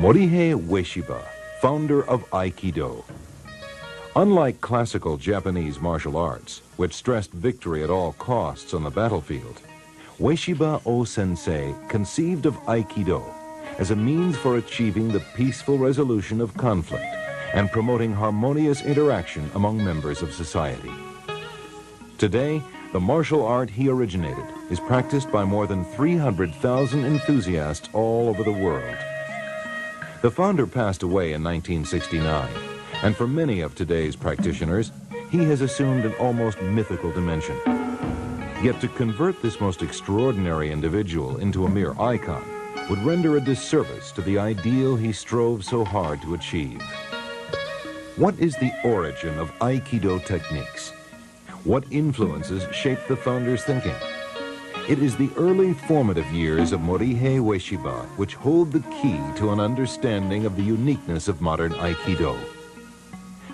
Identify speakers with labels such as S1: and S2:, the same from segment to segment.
S1: Morihei Ueshiba, founder of Aikido. Unlike classical Japanese martial arts, which stressed victory at all costs on the battlefield, Ueshiba Sensei conceived of Aikido as a means for achieving the peaceful resolution of conflict and promoting harmonious interaction among members of society. Today, the martial art he originated is practiced by more than 300,000 enthusiasts all over the world. The founder passed away in 1969, and for many of today's practitioners, he has assumed an almost mythical dimension. Yet to convert this most extraordinary individual into a mere icon would render a disservice to the ideal he strove so hard to achieve. What is the origin of Aikido techniques? What influences shaped the founder's thinking? It is the early formative years of Morihei Ueshiba which hold the key to an understanding of the uniqueness of modern Aikido.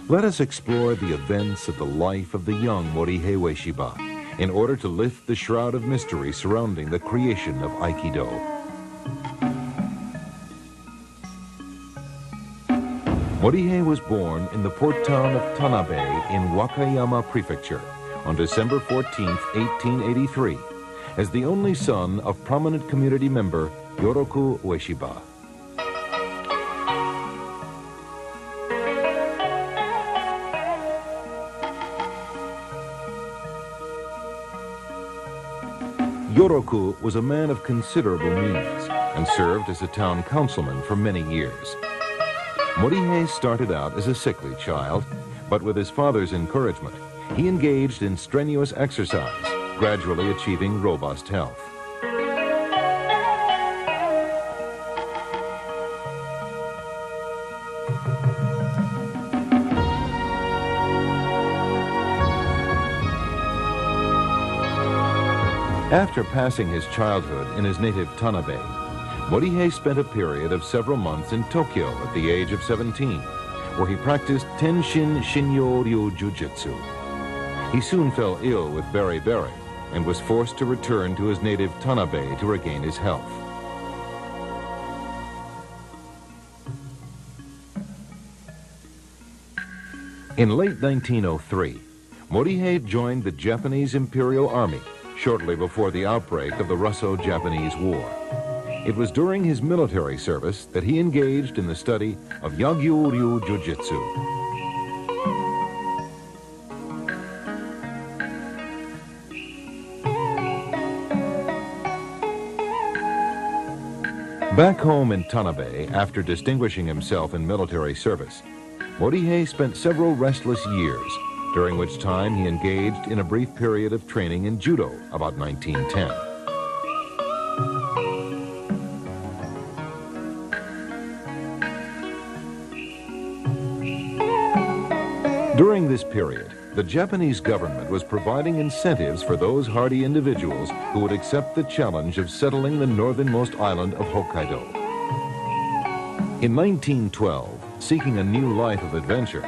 S1: Let us explore the events of the life of the young Morihei Ueshiba in order to lift the shroud of mystery surrounding the creation of Aikido. Morihei was born in the port town of Tanabe in Wakayama Prefecture on December 14, 1883, as the only son of prominent community member Yoroku Ueshiba. Yoroku was a man of considerable means and served as a town councilman for many years. Morihei started out as a sickly child, but with his father's encouragement, he engaged in strenuous exercise, gradually achieving robust health. After passing his childhood in his native Tanabe, Morihei spent a period of several months in Tokyo at the age of 17, where he practiced Tenshin Shinyo-ryu Jiu-Jitsu. He soon fell ill with beriberi and was forced to return to his native Tanabe to regain his health. In late 1903, Morihei joined the Japanese Imperial Army shortly before the outbreak of the Russo-Japanese War. It was during his military service that he engaged in the study of Yagyu-ryu Jiu-Jitsu. Back home in Tanabe, after distinguishing himself in military service, Morihei spent several restless years, during which time he engaged in a brief period of training in judo about 1910. During this period, the Japanese government was providing incentives for those hardy individuals who would accept the challenge of settling the northernmost island of Hokkaido. In 1912, seeking a new life of adventure,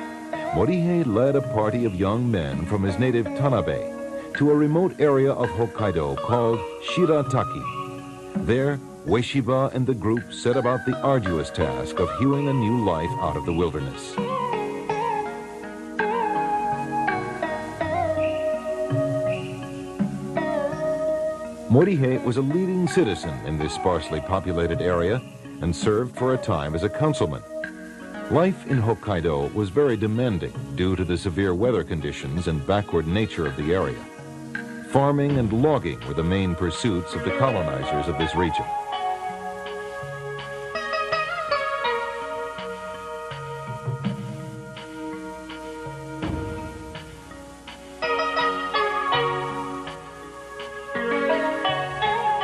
S1: Morihei led a party of young men from his native Tanabe to a remote area of Hokkaido called Shirataki. There, Ueshiba and the group set about the arduous task of hewing a new life out of the wilderness. Morihei was a leading citizen in this sparsely populated area and served for a time as a councilman. Life in Hokkaido was very demanding due to the severe weather conditions and backward nature of the area. Farming and logging were the main pursuits of the colonizers of this region.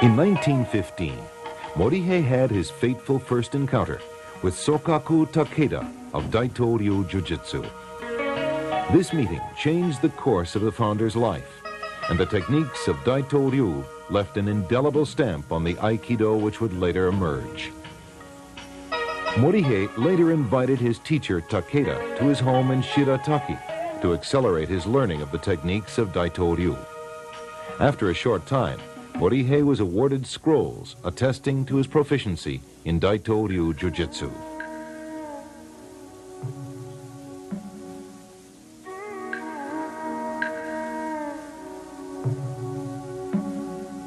S1: In 1915, Morihei had his fateful first encounter with Sokaku Takeda of Daito-ryu Jiu-Jitsu. This meeting changed the course of the founder's life, and the techniques of Daito-ryu left an indelible stamp on the Aikido which would later emerge. Morihei later invited his teacher Takeda to his home in Shirataki to accelerate his learning of the techniques of Daito-ryu. After a short time, Morihei was awarded scrolls attesting to his proficiency in Daito-ryu Jiu-Jitsu.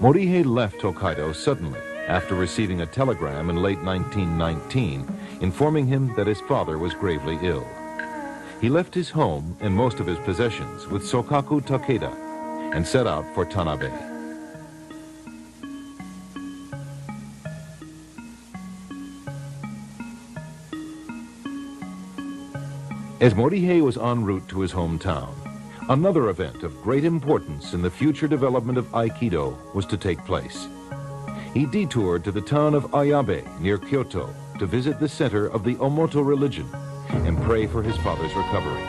S1: Morihei left Hokkaido suddenly after receiving a telegram in late 1919 informing him that his father was gravely ill. He left his home and most of his possessions with Sokaku Takeda and set out for Tanabe. As Morihei was en route to his hometown, another event of great importance in the future development of Aikido was to take place. He detoured to the town of Ayabe near Kyoto to visit the center of the Omoto religion and pray for his father's recovery.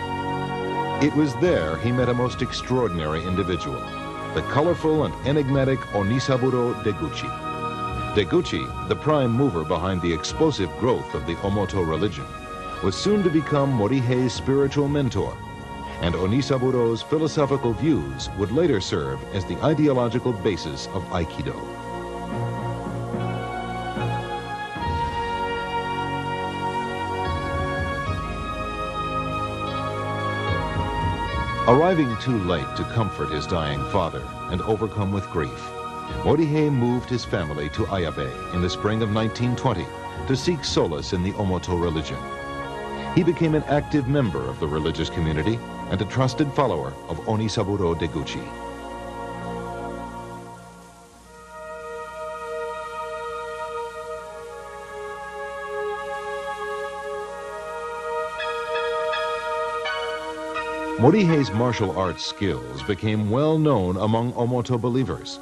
S1: It was there he met a most extraordinary individual, the colorful and enigmatic Onisaburo Deguchi. Deguchi, the prime mover behind the explosive growth of the Omoto religion, was soon to become Morihei's spiritual mentor, and Onisaburo's philosophical views would later serve as the ideological basis of Aikido. Arriving too late to comfort his dying father and overcome with grief, Morihei moved his family to Ayabe in the spring of 1920 to seek solace in the Omoto religion. He became an active member of the religious community and a trusted follower of Onisaburo Deguchi. Morihei's martial arts skills became well known among Omoto believers,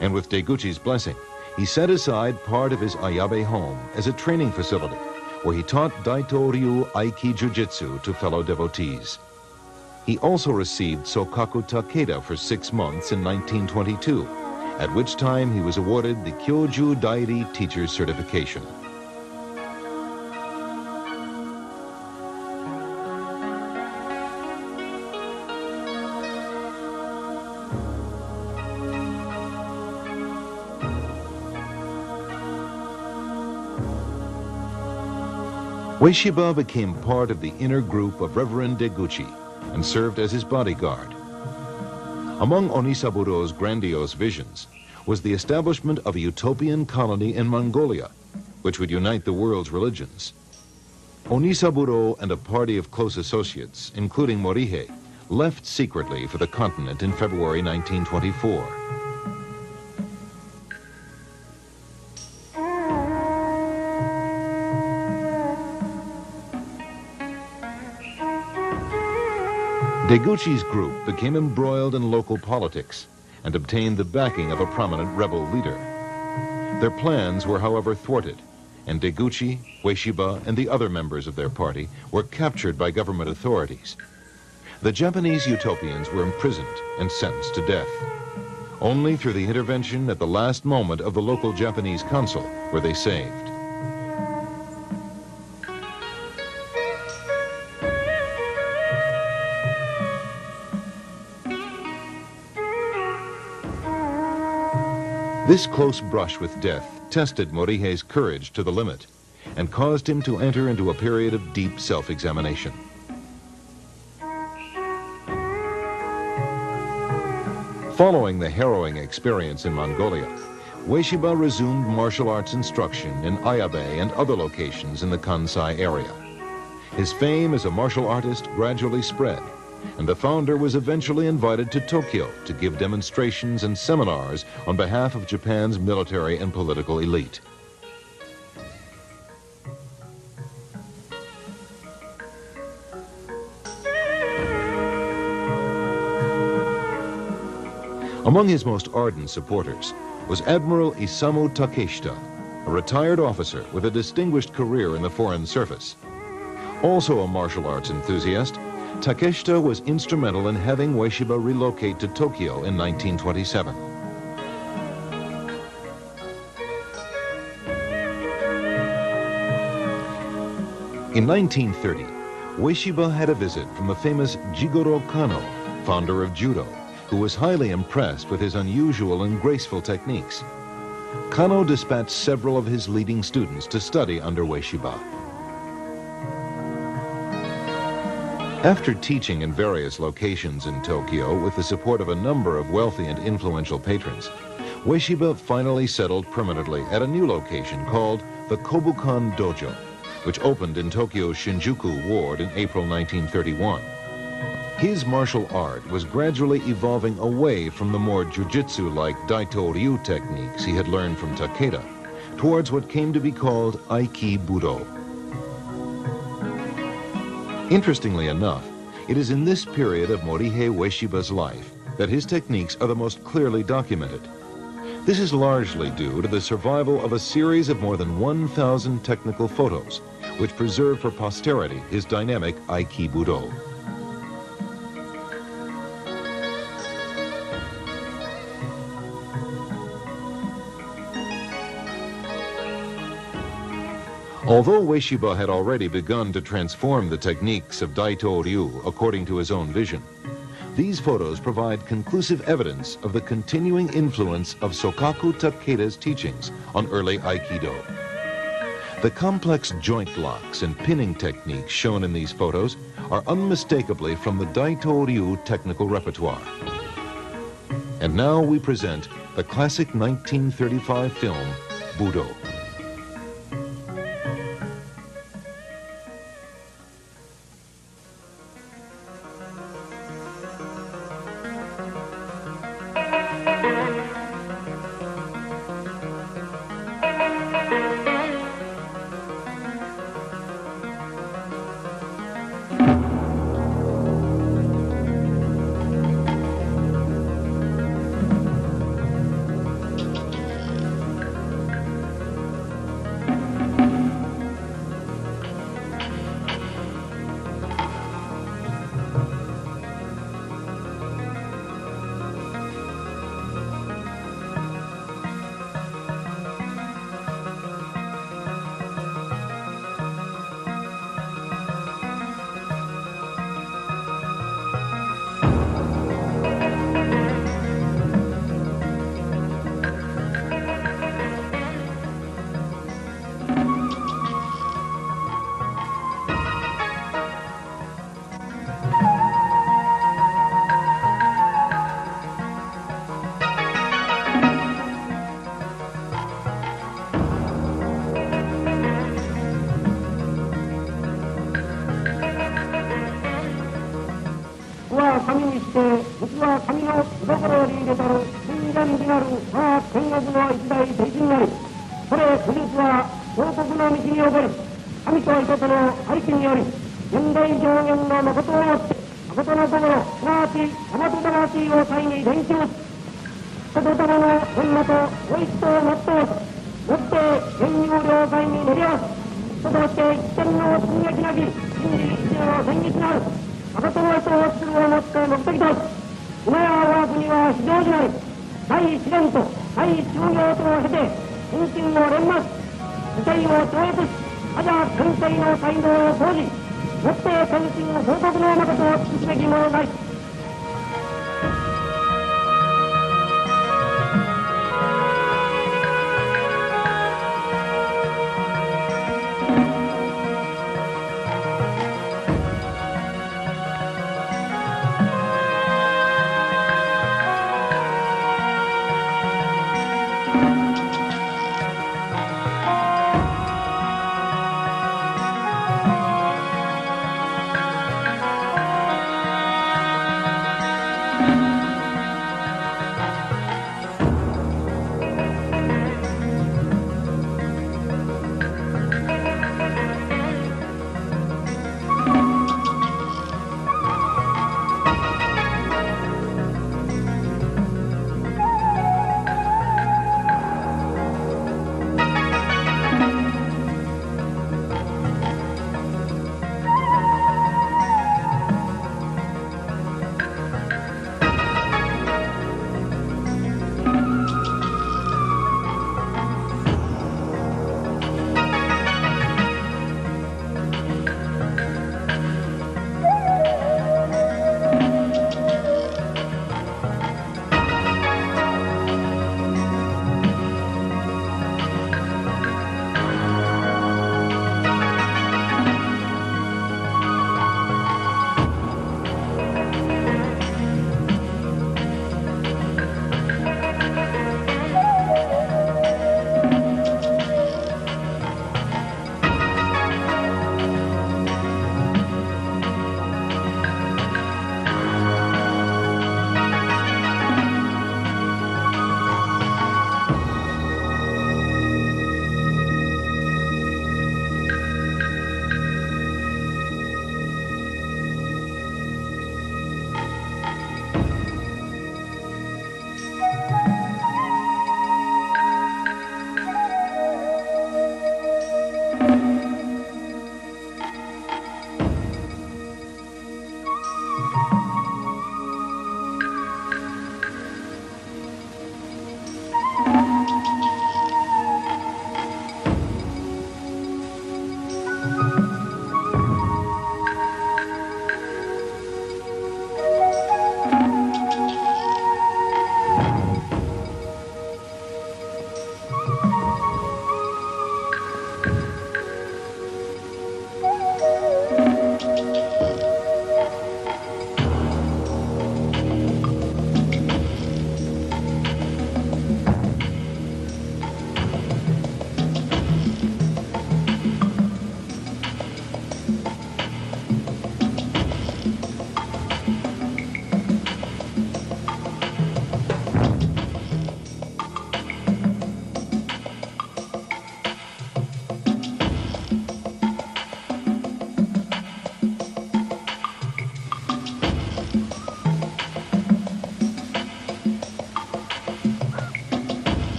S1: and with Deguchi's blessing, he set aside part of his Ayabe home as a training facility where he taught Daito-ryu Aiki Jiu-Jitsu to fellow devotees. He also received Sokaku Takeda for 6 months in 1922, at which time he was awarded the Kyoju Dairi Teacher's Certification. Ueshiba became part of the inner group of Reverend Deguchi and served as his bodyguard. Among Onisaburo's grandiose visions was the establishment of a utopian colony in Mongolia, which would unite the world's religions. Onisaburo and a party of close associates, including Morihei, left secretly for the continent in February 1924. Deguchi's group became embroiled in local politics and obtained the backing of a prominent rebel leader. Their plans were, however, thwarted, and Deguchi, Ueshiba, and the other members of their party were captured by government authorities. The Japanese utopians were imprisoned and sentenced to death. Only through the intervention at the last moment of the local Japanese consul were they saved. This close brush with death tested Morihei's courage to the limit and caused him to enter into a period of deep self-examination. Following the harrowing experience in Mongolia, Ueshiba resumed martial arts instruction in Ayabe and other locations in the Kansai area. His fame as a martial artist gradually spread, and the founder was eventually invited to Tokyo to give demonstrations and seminars on behalf of Japan's military and political elite. Among his most ardent supporters was Admiral Isamu Takeshita, a retired officer with a distinguished career in the Foreign Service. Also a martial arts enthusiast, Takeshita was instrumental in having Ueshiba relocate to Tokyo in 1927. In 1930, Ueshiba had a visit from the famous Jigoro Kano, founder of judo, who was highly impressed with his unusual and graceful techniques. Kano dispatched several of his leading students to study under Ueshiba. After teaching in various locations in Tokyo with the support of a number of wealthy and influential patrons, Ueshiba finally settled permanently at a new location called the Kobukan Dojo, which opened in Tokyo's Shinjuku ward in April 1931. His martial art was gradually evolving away from the more jujitsu-like Daito-ryu techniques he had learned from Takeda, towards what came to be called Aikido. Interestingly enough, it is in this period of Morihei Ueshiba's life that his techniques are the most clearly documented. This is largely due to the survival of a series of more than 1,000 technical photos, which preserve for posterity his dynamic Aikido. Although Ueshiba had already begun to transform the techniques of Daito-ryu according to his own vision, these photos provide conclusive evidence of the continuing influence of Sokaku Takeda's teachings on early Aikido. The complex joint locks and pinning techniques shown in these photos are unmistakably from the Daito-ryu technical repertoire. And now we present the classic 1935 film, Budo.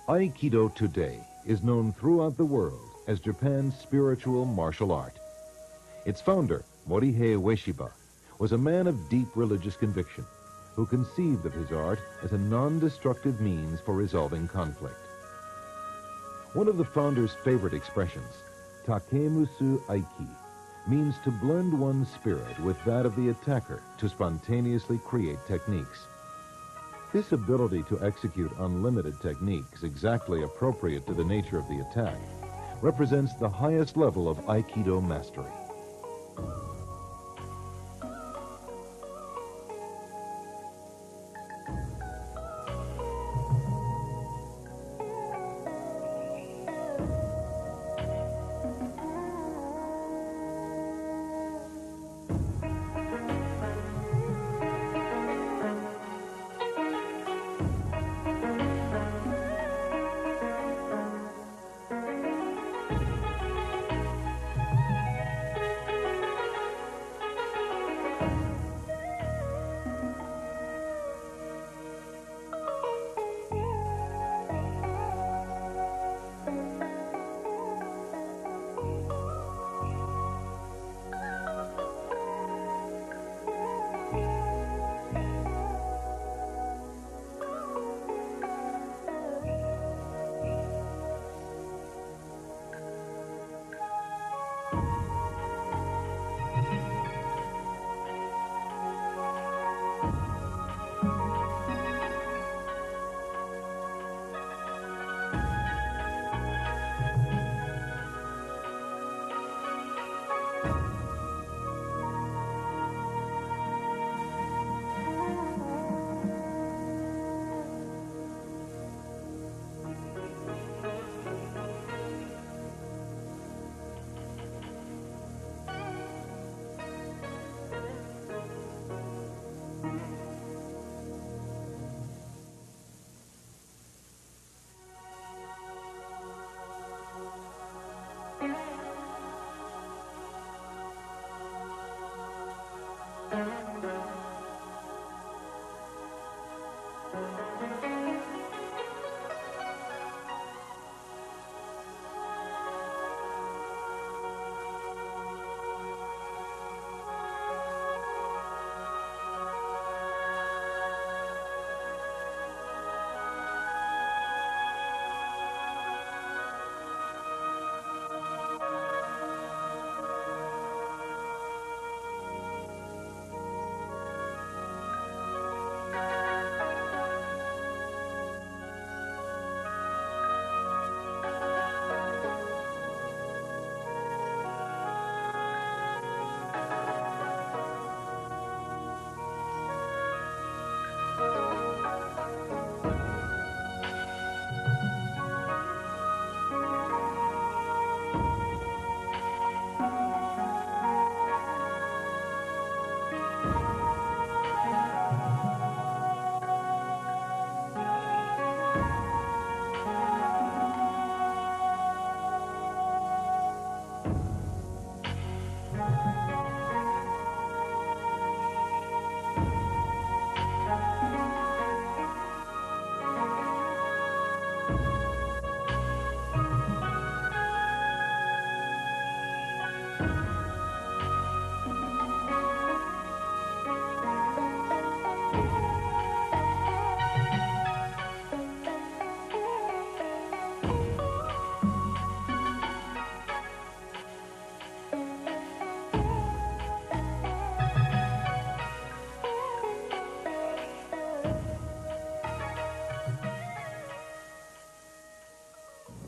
S1: Aikido today is known throughout the world as Japan's spiritual martial art. Its founder, Morihei Ueshiba, was a man of deep religious conviction who conceived of his art as a non-destructive means for resolving conflict. One of the founder's favorite expressions, Takemusu Aiki, means to blend one's spirit with that of the attacker to spontaneously create techniques. This ability to execute unlimited techniques exactly appropriate to the nature of the attack represents the highest level of Aikido mastery.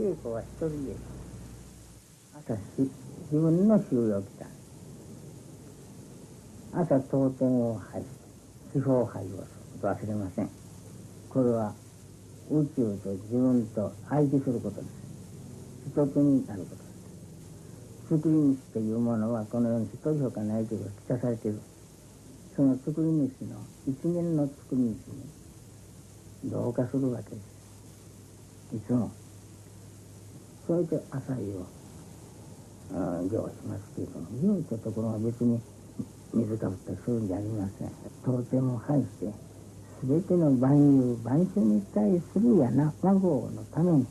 S2: 稽古は一人で朝自分の収容来た。朝当店を拝して四方拝をすること忘れません。これは宇宙と自分と愛知することです。一つになることです。作り主というものはこの世に一人しかないということが記されている。その作り主の一年の作り主に同化するわけです。いつもそれで朝湯を行しますけれども、行というところは別に水かぶったりするんじゃありません。当店を拝して全ての万有万象に対する和合のために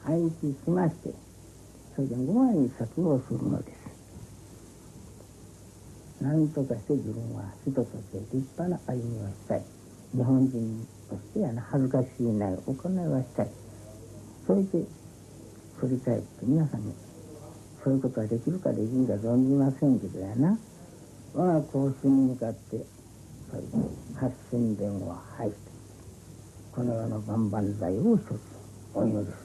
S2: 配置しまして、それでご挨拶をするのです。何とかして自分は人として立派な歩みをしたい。日本人として恥ずかしいない行いはしたい。それで振り返って皆さんにそういうことができるかできるか存じませんけど我が皇室に向かってそういう八千伝を拝してこの世の万々歳を一つお祈りする。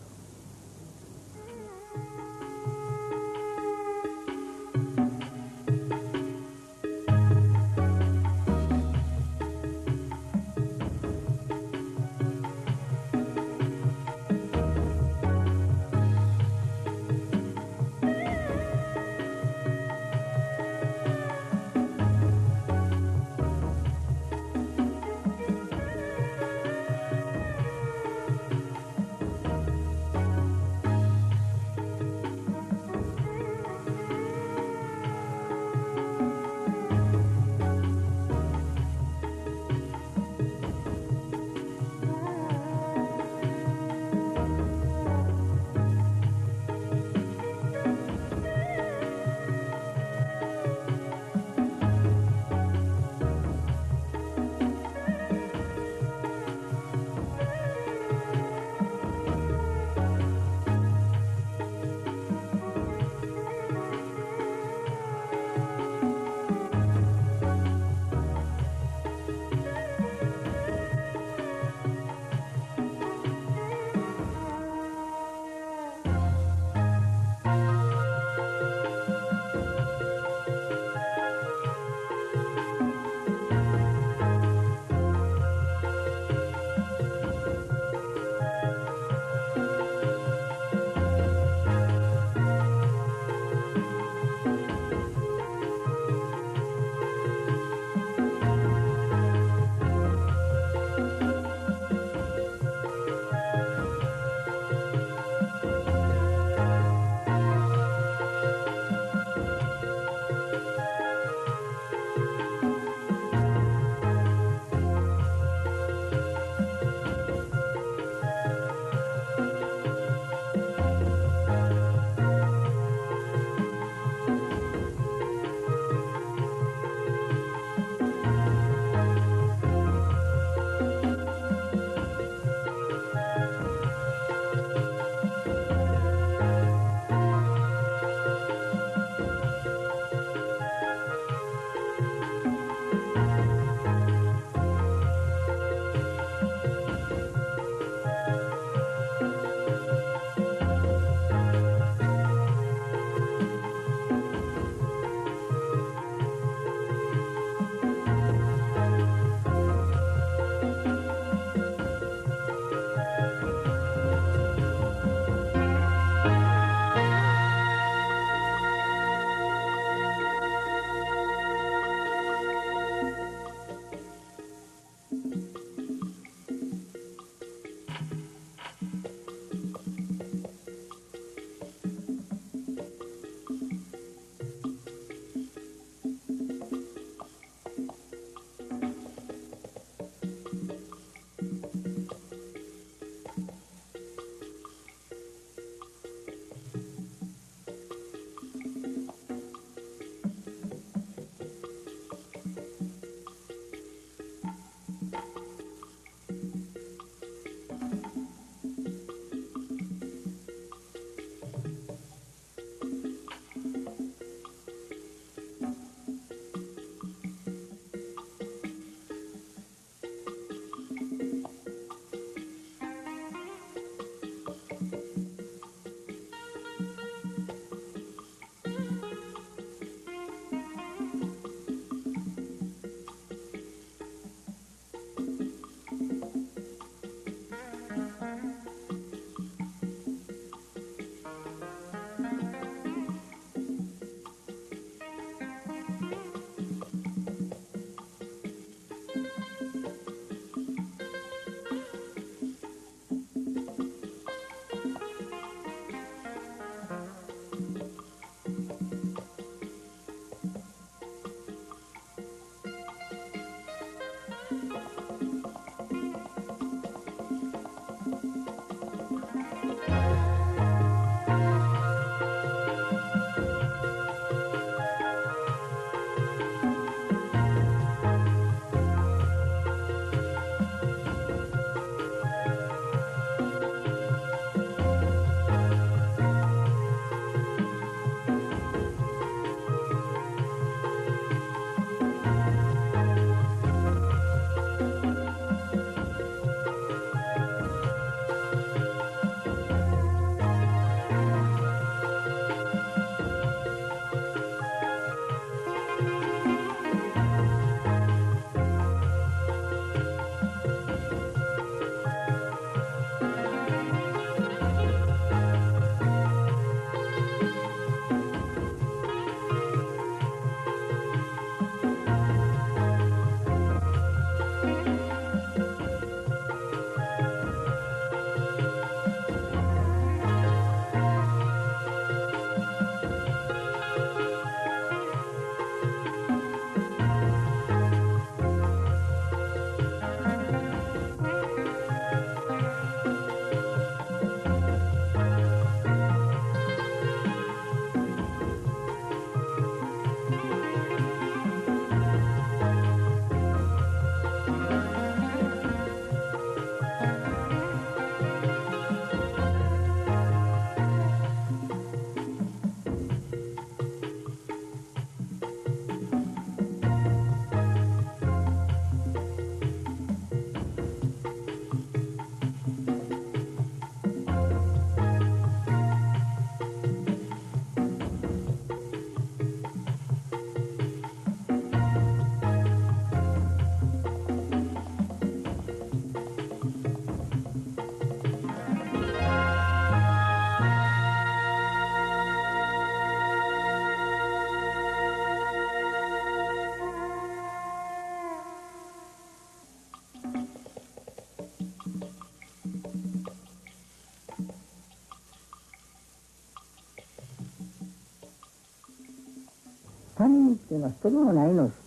S2: 人っていうのは一人もないのです。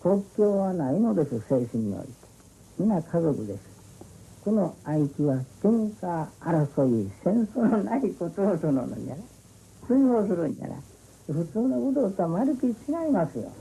S2: 国境はないのです、精神において。皆家族です。この愛機は喧嘩争い戦争のないことをそのんじゃな、追放するんじゃな、普通の武道とはまるっきり違いますよ。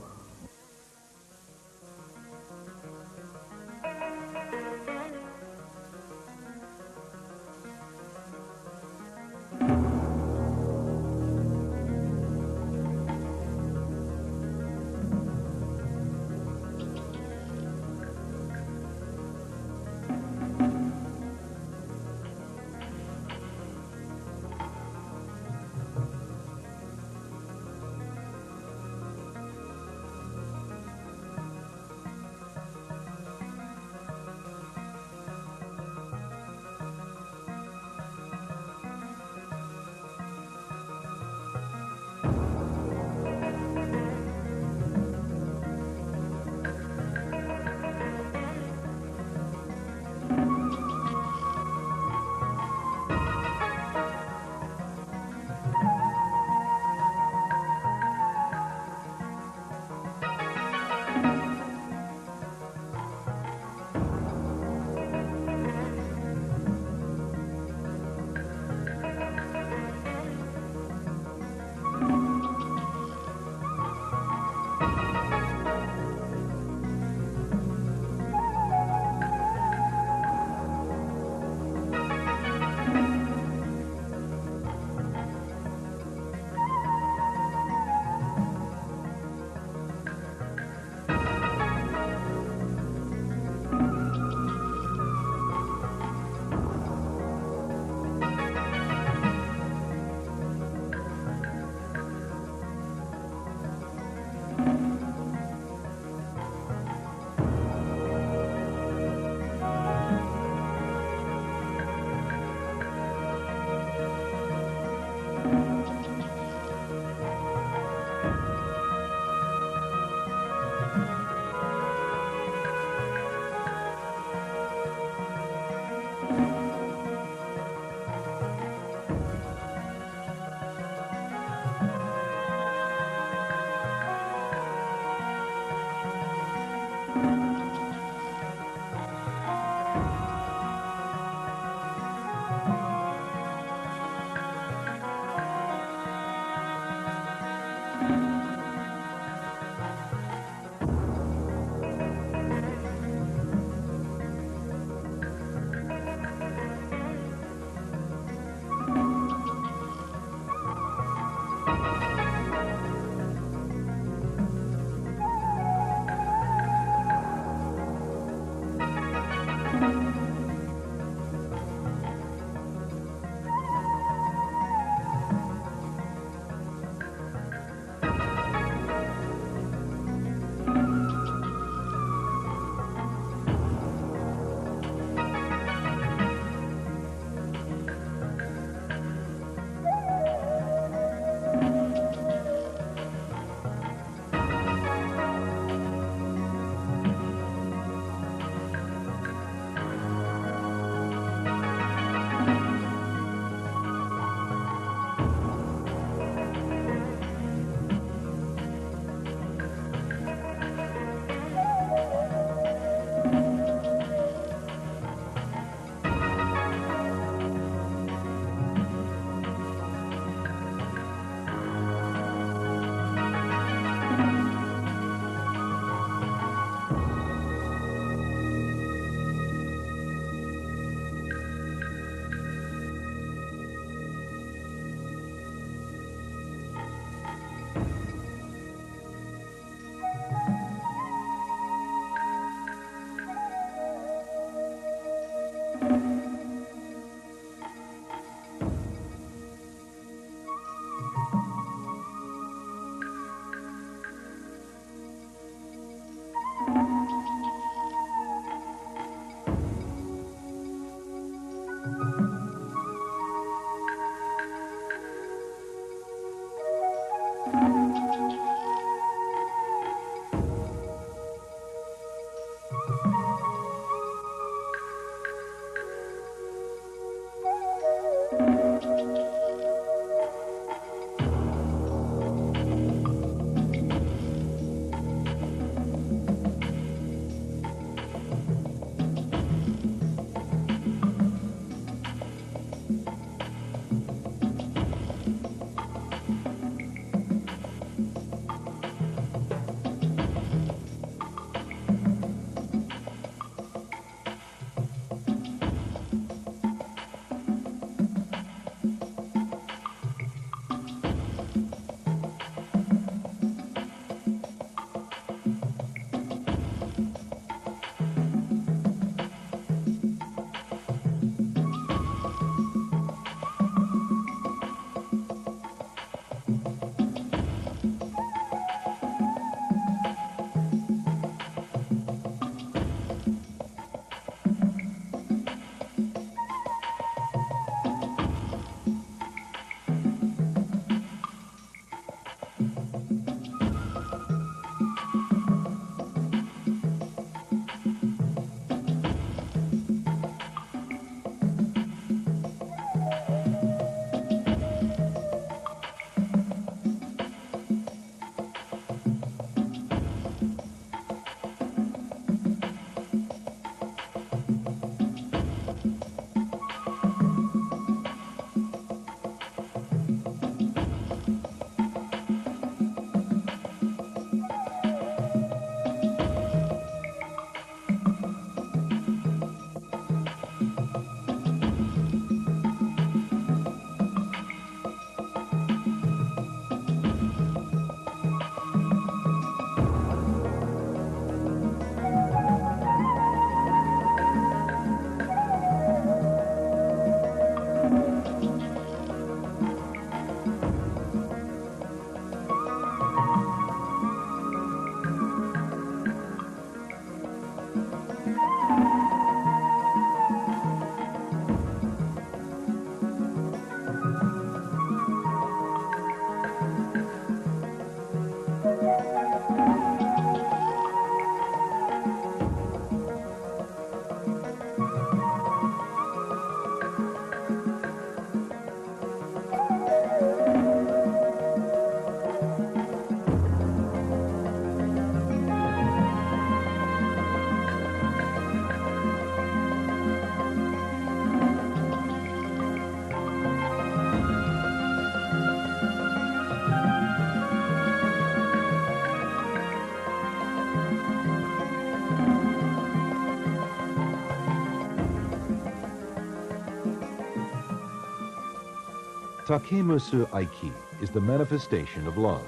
S1: Takemusu Aiki is the manifestation of love.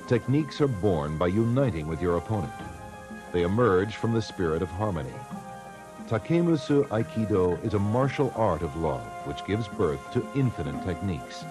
S1: Techniques are born by uniting with your opponent. They emerge from the spirit of harmony. Takemusu Aikido is a martial art of love which gives birth to infinite techniques.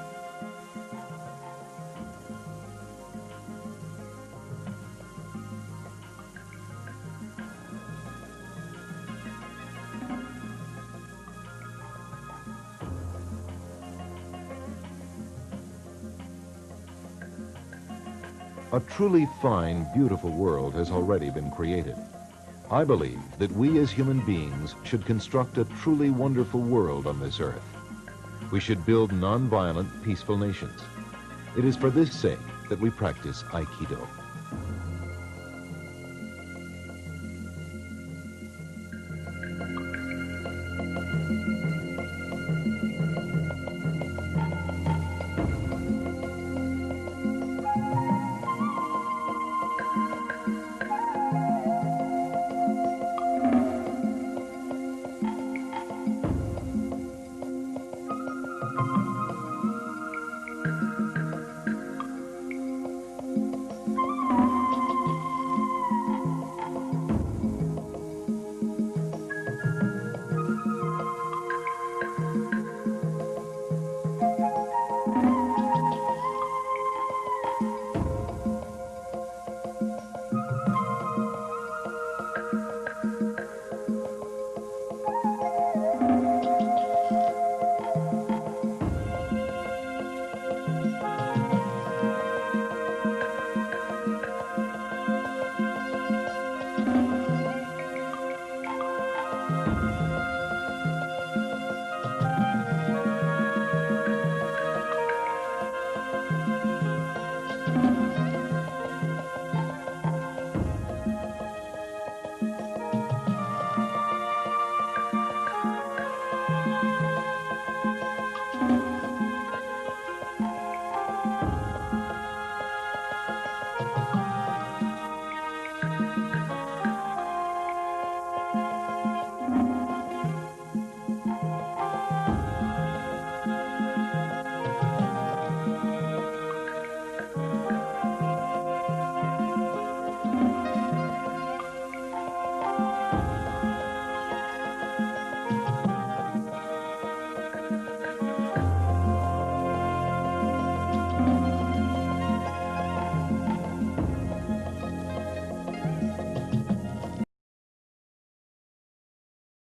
S1: A truly fine, beautiful world has already been created. I believe that we as human beings should construct a truly wonderful world on this earth. We should build non-violent, peaceful nations. It is for this sake that we practice Aikido.